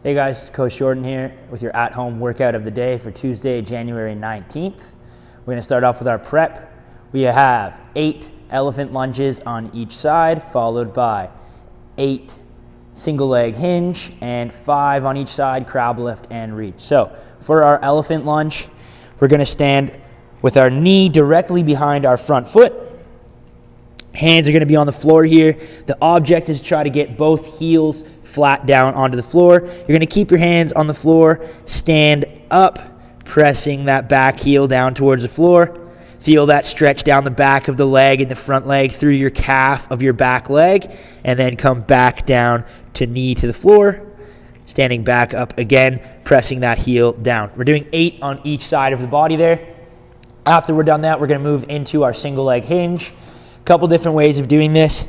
Hey guys, it's Coach Jordan here with your at-home workout of the day for Tuesday, January 19th. We're gonna start off with our prep. We have 8 elephant lunges on each side, followed by 8 single leg hinge and 5 on each side, crab lift and reach. So for our elephant lunge, we're gonna stand with our knee directly behind our front foot. Hands are gonna be on the floor here. The object is to try to get both heels flat down onto the floor. You're going to keep your hands on the floor, stand up, pressing that back heel down towards the floor. Feel that stretch down the back of the leg and the front leg through your calf of your back leg, and then come back down to knee to the floor. Standing back up again, pressing that heel down. We're doing 8 on each side of the body there. After we're done that, we're going to move into our single leg hinge. A couple different ways of doing this.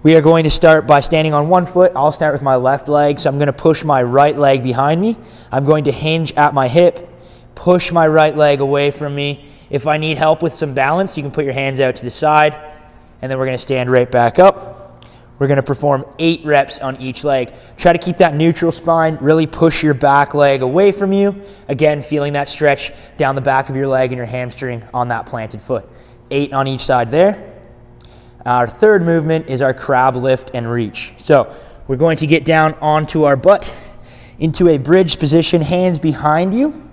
We are going to start by standing on one foot. I'll start with my left leg, so I'm going to push my right leg behind me. I'm going to hinge at my hip, push my right leg away from me. If I need help with some balance, you can put your hands out to the side, and then we're going to stand right back up. We're going to perform 8 reps on each leg. Try to keep that neutral spine, really push your back leg away from you. Again, feeling that stretch down the back of your leg and your hamstring on that planted foot. 8 on each side there. Our third movement is our crab lift and reach. So we're going to get down onto our butt into a bridge position, hands behind you.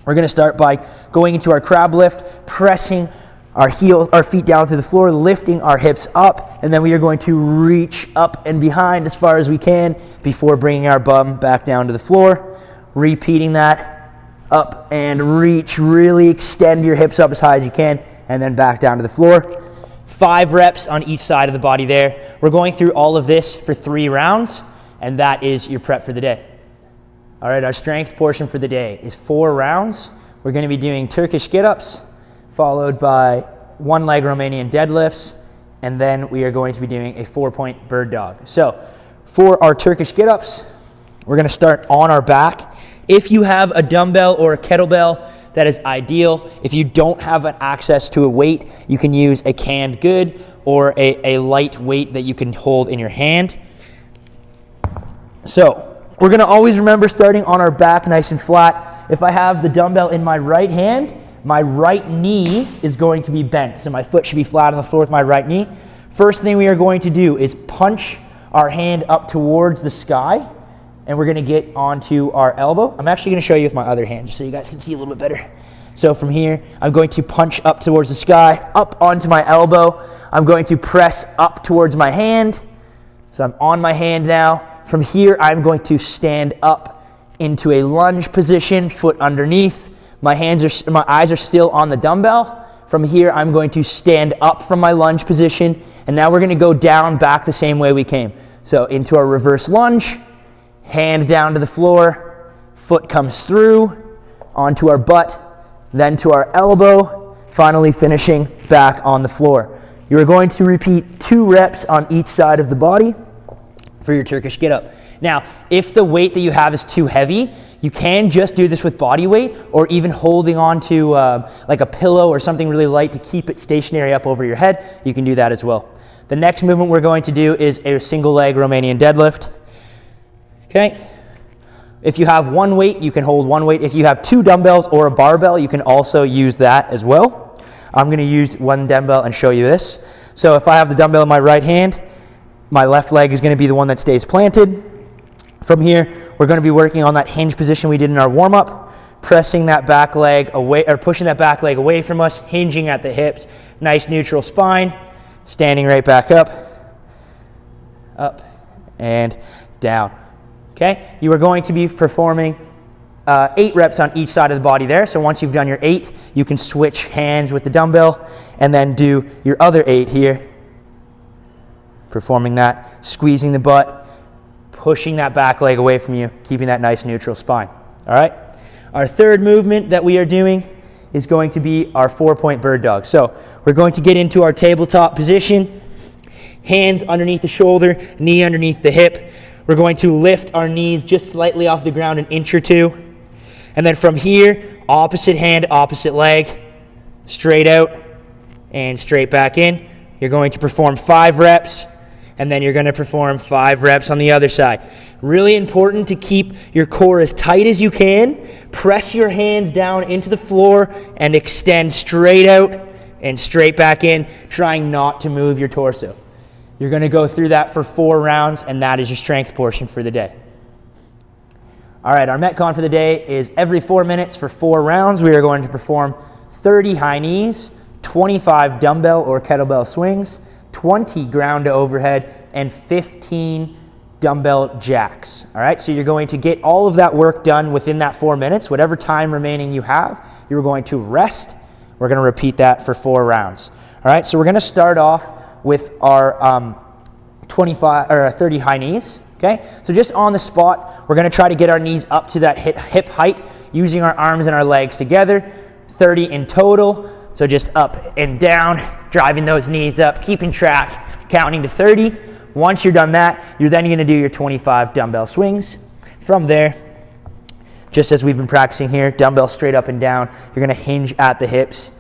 We're going to start by going into our crab lift, pressing our feet down to the floor, lifting our hips up, and then we are going to reach up and behind as far as we can before bringing our bum back down to the floor. Repeating that, up and reach, really extend your hips up as high as you can, and then back down to the floor. 5 reps on each side of the body there. We're going through all of this for 3 rounds, and that is your prep for the day. All right, our strength portion for the day is 4 rounds. We're going to be doing Turkish Get Ups, followed by 1 leg Romanian deadlifts, and then we are going to be doing a 4-point bird dog. So for our Turkish Get Ups, we're going to start on our back. If you have a dumbbell or a kettlebell, that is ideal. If you don't have an access to a weight, you can use a canned good or a light weight that you can hold in your hand. So we're going to always remember starting on our back nice and flat. If I have the dumbbell in my right hand, my right knee is going to be bent. So my foot should be flat on the floor with my right knee. First thing we are going to do is punch our hand up towards the sky, and we're going to get onto our elbow. I'm actually going to show you with my other hand just so you guys can see a little bit better. So from here, I'm going to punch up towards the sky, up onto my elbow. I'm going to press up towards my hand. So I'm on my hand now. From here, I'm going to stand up into a lunge position, foot underneath. My eyes are still on the dumbbell. From here, I'm going to stand up from my lunge position. And now we're going to go down back the same way we came. So into our reverse lunge. Hand down to the floor, foot comes through, onto our butt, then to our elbow, finally finishing back on the floor. You are going to repeat 2 reps on each side of the body for your Turkish Get Up. Now, if the weight that you have is too heavy, you can just do this with body weight or even holding on to like a pillow or something really light to keep it stationary up over your head. You can do that as well. The next movement we're going to do is a single leg Romanian deadlift. Okay, if you have 1 weight, you can hold 1 weight. If you have 2 dumbbells or a barbell, you can also use that as well. I'm going to use 1 dumbbell and show you this. So if I have the dumbbell in my right hand, my left leg is going to be the one that stays planted. From here, we're going to be working on that hinge position we did in our warm-up, pressing that back leg away, or pushing that back leg away from us, hinging at the hips, nice neutral spine, standing right back up, and down. Okay, you are going to be performing 8 reps on each side of the body there. So once you've done your 8, you can switch hands with the dumbbell and then do your other 8 here. Performing that, squeezing the butt, pushing that back leg away from you, keeping that nice neutral spine. All right, our third movement that we are doing is going to be our 4-point bird dog. So we're going to get into our tabletop position, hands underneath the shoulder, knee underneath the hip. We're going to lift our knees just slightly off the ground, 1 inch or 2. And then from here, opposite hand, opposite leg, straight out and straight back in. You're going to perform 5 reps, and then you're going to perform 5 reps on the other side. Really important to keep your core as tight as you can. Press your hands down into the floor and extend straight out and straight back in, trying not to move your torso. You're going to go through that for 4 rounds, and that is your strength portion for the day. All right, our Metcon for the day is every 4 minutes for 4 rounds. We are going to perform 30 high knees, 25 dumbbell or kettlebell swings, 20 ground to overhead, and 15 dumbbell jacks. All right, so you're going to get all of that work done within that 4 minutes. Whatever time remaining you have, you're going to rest. We're going to repeat that for 4 rounds. All right, so we're going to start off with our 30 high knees. Okay, so just on the spot, we're going to try to get our knees up to that hip height using our arms and our legs together. 30 in total. So just up and down, driving those knees up, keeping track, counting to 30. Once you're done that, you're then going to do your 25 dumbbell swings. From there, just as we've been practicing here, dumbbell straight up and down. You're going to hinge at the hips,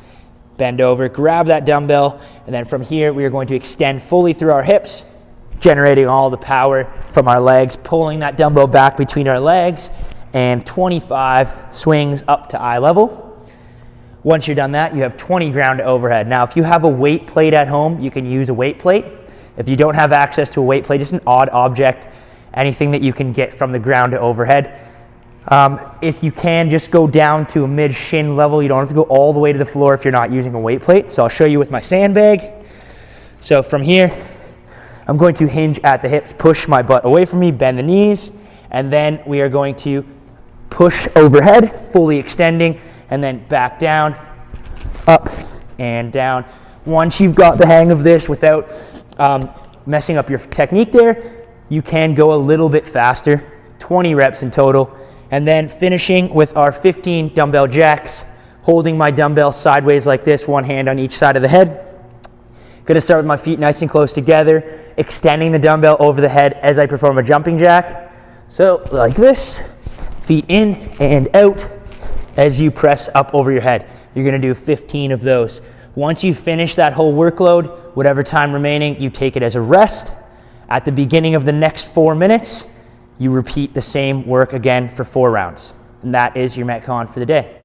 bend over, grab that dumbbell, and then from here, we are going to extend fully through our hips, generating all the power from our legs, pulling that dumbbell back between our legs, and 25 swings up to eye level. Once you're done that, you have 20 ground to overhead. Now, if you have a weight plate at home, you can use a weight plate. If you don't have access to a weight plate, just an odd object, anything that you can get from the ground to overhead. If you can, just go down to a mid-shin level. You don't have to go all the way to the floor if you're not using a weight plate. So I'll show you with my sandbag. So from here, I'm going to hinge at the hips, push my butt away from me, bend the knees, and then we are going to push overhead, fully extending, and then back down, up and down. Once you've got the hang of this without messing up your technique there, you can go a little bit faster, 20 reps in total, and then finishing with our 15 dumbbell jacks, holding my dumbbell sideways like this, one hand on each side of the head. Gonna start with my feet nice and close together, extending the dumbbell over the head as I perform a jumping jack. So like this, feet in and out as you press up over your head. You're gonna do 15 of those. Once you finish that whole workload, whatever time remaining, you take it as a rest. At the beginning of the next 4 minutes, you repeat the same work again for 4 rounds. And that is your Metcon for the day.